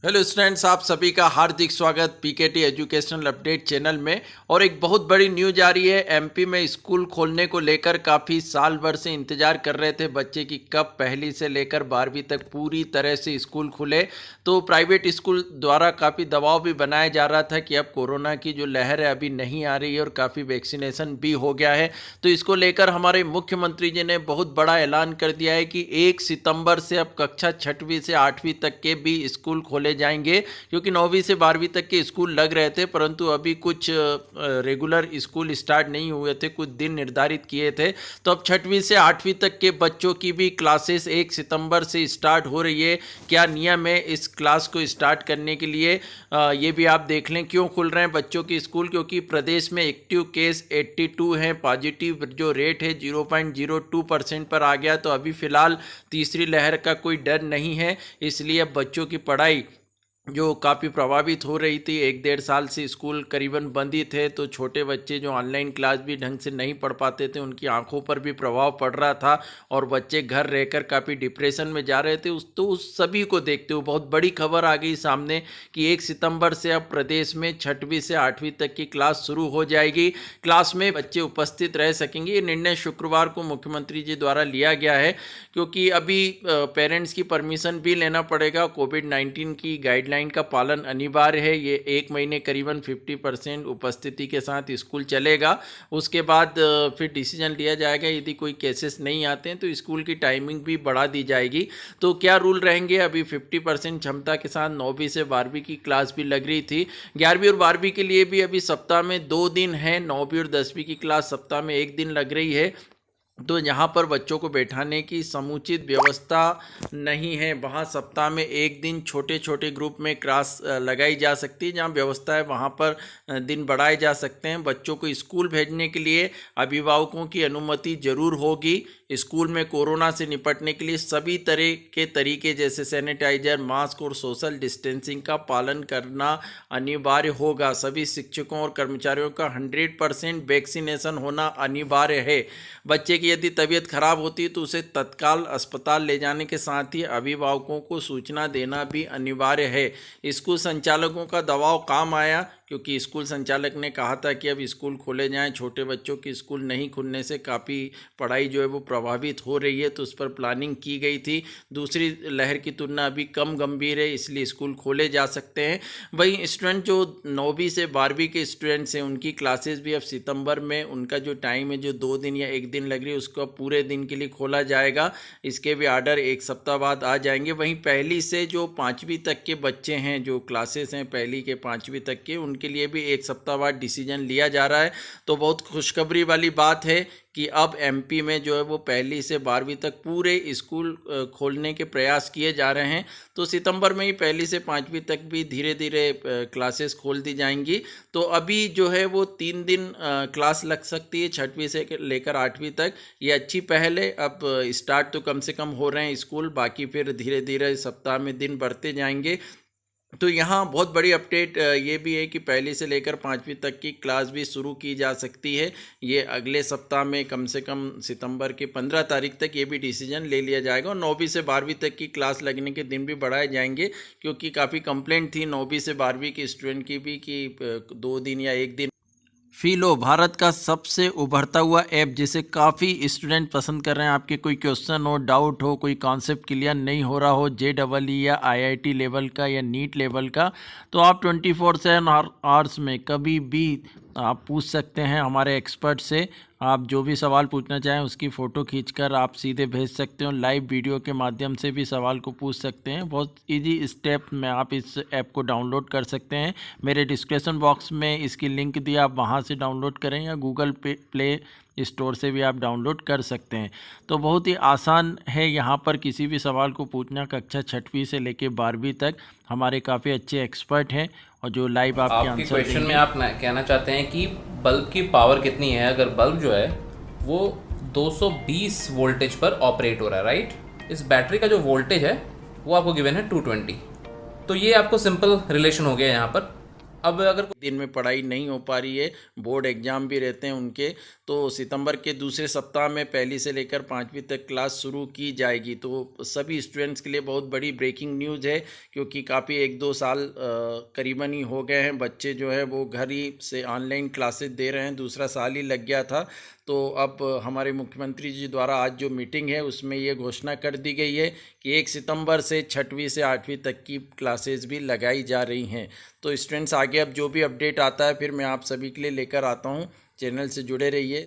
Hello students, आप सभी का हार्दिक स्वागत पीकेटी एजुकेशनल अपडेट चैनल में। और एक बहुत बड़ी न्यूज आ रही है। एमपी में स्कूल खोलने को लेकर काफ़ी साल भर से इंतजार कर रहे थे बच्चे की कब पहली से लेकर 12वीं तक पूरी तरह से स्कूल खुले। तो प्राइवेट स्कूल द्वारा काफ़ी दबाव भी बनाया जा रहा था कि अब कोरोना की जो लहर है अभी नहीं आ रही है और काफ़ी वैक्सीनेशन भी हो गया है। तो इसको लेकर हमारे मुख्यमंत्री जी ने बहुत बड़ा ऐलान कर दिया है कि 1 सितंबर से अब कक्षा 6वीं से 8वीं तक के भी स्कूल खोले जाएंगे, क्योंकि 9वीं से 12वीं तक के स्कूल लग रहे थे परंतु अभी कुछ रेगुलर स्कूल स्टार्ट नहीं हुए थे, कुछ दिन निर्धारित किए थे। तो अब 6वीं से 8वीं तक के बच्चों की भी क्लासेस 1 सितंबर से स्टार्ट हो रही है। क्या नियम है इस क्लास को स्टार्ट करने के लिए, ये भी आप देख लें। क्यों खुल रहे हैं बच्चों के स्कूल? क्योंकि प्रदेश में एक्टिव केस 82 हैं, पॉजिटिव जो रेट है 0.02% पर आ गया। तो अभी फिलहाल तीसरी लहर का कोई डर नहीं है, इसलिए अब बच्चों की पढ़ाई जो काफ़ी प्रभावित हो रही थी, 1-1.5 साल से स्कूल करीबन बंद ही थे। तो छोटे बच्चे जो ऑनलाइन क्लास भी ढंग से नहीं पढ़ पाते थे, उनकी आंखों पर भी प्रभाव पड़ रहा था और बच्चे घर रहकर काफ़ी डिप्रेशन में जा रहे थे। उस सभी को देखते हुए बहुत बड़ी खबर आ गई सामने कि 1 सितंबर से अब प्रदेश में 6वीं से 8वीं तक की क्लास शुरू हो जाएगी। क्लास में बच्चे उपस्थित रह सकेंगे। ये निर्णय शुक्रवार को मुख्यमंत्री जी द्वारा लिया गया है, क्योंकि अभी पेरेंट्स की परमिशन भी लेना पड़ेगा। कोविड-19 की गाइडलाइन का पालन अनिवार्य है। ये 1 महीने करीबन 50% उपस्थिति के साथ स्कूल चलेगा। उसके बाद फिर डिसीजन लिया जाएगा। यदि कोई केसेस नहीं आते हैं तो स्कूल की टाइमिंग भी बढ़ा दी जाएगी। तो क्या रूल रहेंगे? अभी 50% क्षमता के साथ 9वीं से 12वीं की क्लास भी लग रही थी। 11वीं और 12वीं के लिए भी अभी सप्ताह में 2 दिन है। 9वीं और 10वीं की क्लास सप्ताह में 1 दिन लग रही है। तो यहाँ पर बच्चों को बैठाने की समुचित व्यवस्था नहीं है। वहाँ सप्ताह में 1 दिन छोटे छोटे ग्रुप में क्लास लगाई जा सकती है। जहाँ व्यवस्था है वहाँ पर दिन बढ़ाए जा सकते हैं। बच्चों को स्कूल भेजने के लिए अभिभावकों की अनुमति जरूर होगी। स्कूल में कोरोना से निपटने के लिए सभी तरह के तरीके जैसे सैनिटाइजर, मास्क और सोशल डिस्टेंसिंग का पालन करना अनिवार्य होगा। सभी शिक्षकों और कर्मचारियों का 100% वैक्सीनेशन होना अनिवार्य है। बच्चे की यदि तबीयत खराब होती है तो उसे तत्काल अस्पताल ले जाने के साथ ही अभिभावकों को सूचना देना भी अनिवार्य है। स्कूल संचालकों का दबाव काम आया, क्योंकि स्कूल संचालक ने कहा था कि अब स्कूल खोले जाएं। छोटे बच्चों की स्कूल नहीं खुलने से काफ़ी पढ़ाई जो है वो प्रभावित हो रही है, तो उस पर प्लानिंग की गई थी। दूसरी लहर की तुलना अभी कम गंभीर है, इसलिए स्कूल खोले जा सकते हैं। वहीं स्टूडेंट जो 9वीं से 12वीं के स्टूडेंट्स हैं, उनकी क्लासेस भी अब सितंबर में, उनका जो टाइम है जो 2 दिन या 1 दिन लग रही है, उसको पूरे दिन के लिए खोला जाएगा। इसके भी आर्डर 1 सप्ताह बाद आ जाएंगे। वहीं पहली से जो 5वीं तक के बच्चे हैं, जो क्लासेस हैं पहली के 5वीं तक के, उनके लिए भी 1 सप्ताह बाद डिसीजन लिया जा रहा है। तो बहुत खुशखबरी वाली बात है कि अब एमपी में जो है वो पहली से 12वीं तक पूरे स्कूल खोलने के प्रयास किए जा रहे हैं। तो सितंबर में ही पहली से 5वीं तक भी धीरे धीरे क्लासेस खोल दी जाएंगी। तो अभी जो है वो 3 दिन क्लास लग सकती है 6वीं से लेकर 8वीं तक। ये अच्छी पहल है। अब स्टार्ट तो कम से कम हो रहे हैं स्कूल, बाकी फिर धीरे धीरे सप्ताह में दिन बढ़ते जाएंगे। तो यहाँ बहुत बड़ी अपडेट ये भी है कि पहली से लेकर 5वीं तक की क्लास भी शुरू की जा सकती है। ये अगले सप्ताह में कम से कम सितंबर के 15 तारीख तक ये भी डिसीजन ले लिया जाएगा। और 9वीं से 12वीं तक की क्लास लगने के दिन भी बढ़ाए जाएंगे, क्योंकि काफ़ी कंप्लेंट थी 9वीं से 12वीं के स्टूडेंट की भी कि 2 दिन या 1 दिन। फिलो भारत का सबसे उभरता हुआ ऐप, जिसे काफ़ी स्टूडेंट पसंद कर रहे हैं। आपके कोई क्वेश्चन हो, डाउट हो, कोई कॉन्सेप्ट क्लियर नहीं हो रहा हो JEE या IIT लेवल का या नीट लेवल का, तो आप 24/7 आवर्स में कभी भी आप पूछ सकते हैं हमारे एक्सपर्ट से। आप जो भी सवाल पूछना चाहें उसकी फ़ोटो खींचकर आप सीधे भेज सकते हो। लाइव वीडियो के माध्यम से भी सवाल को पूछ सकते हैं। बहुत इजी स्टेप में आप इस ऐप को डाउनलोड कर सकते हैं। मेरे डिस्क्रिप्शन बॉक्स में इसकी लिंक दी, आप वहां से डाउनलोड करें या गूगल प्ले स्टोर से भी आप डाउनलोड कर सकते हैं। तो बहुत ही आसान है यहाँ पर किसी भी सवाल को पूछना। कक्षा 6वीं से लेकर 12वीं तक हमारे काफ़ी अच्छे एक्सपर्ट हैं और जो लाइव आपके आंसर क्वेश्चन में आप कहना चाहते हैं कि बल्ब की पावर कितनी है। अगर बल्ब जो है वो 220 वोल्टेज पर ऑपरेट हो रहा है, राइट। इस बैटरी का जो वोल्टेज है वो आपको गिवन है 220। तो ये आपको सिंपल रिलेशन हो गया यहाँ पर। अब अगर दिन में पढ़ाई नहीं हो पा रही है, बोर्ड एग्जाम भी रहते हैं उनके, तो सितंबर के दूसरे सप्ताह में पहली से लेकर 5वीं तक क्लास शुरू की जाएगी। तो सभी स्टूडेंट्स के लिए बहुत बड़ी ब्रेकिंग न्यूज़ है, क्योंकि काफ़ी 1-2 साल करीबन ही हो गए हैं, बच्चे जो है वो घर ही से ऑनलाइन क्लासेस दे रहे हैं, दूसरा साल ही लग गया था। तो अब हमारे मुख्यमंत्री जी द्वारा आज जो मीटिंग है उसमें ये घोषणा कर दी गई है कि 1 सितंबर से 6वीं से 8वीं तक की क्लासेस भी लगाई जा रही हैं। तो स्टूडेंट्स, आगे अब जो भी अपडेट आता है फिर मैं आप सभी के लिए लेकर आता हूँ। चैनल से जुड़े रहिए।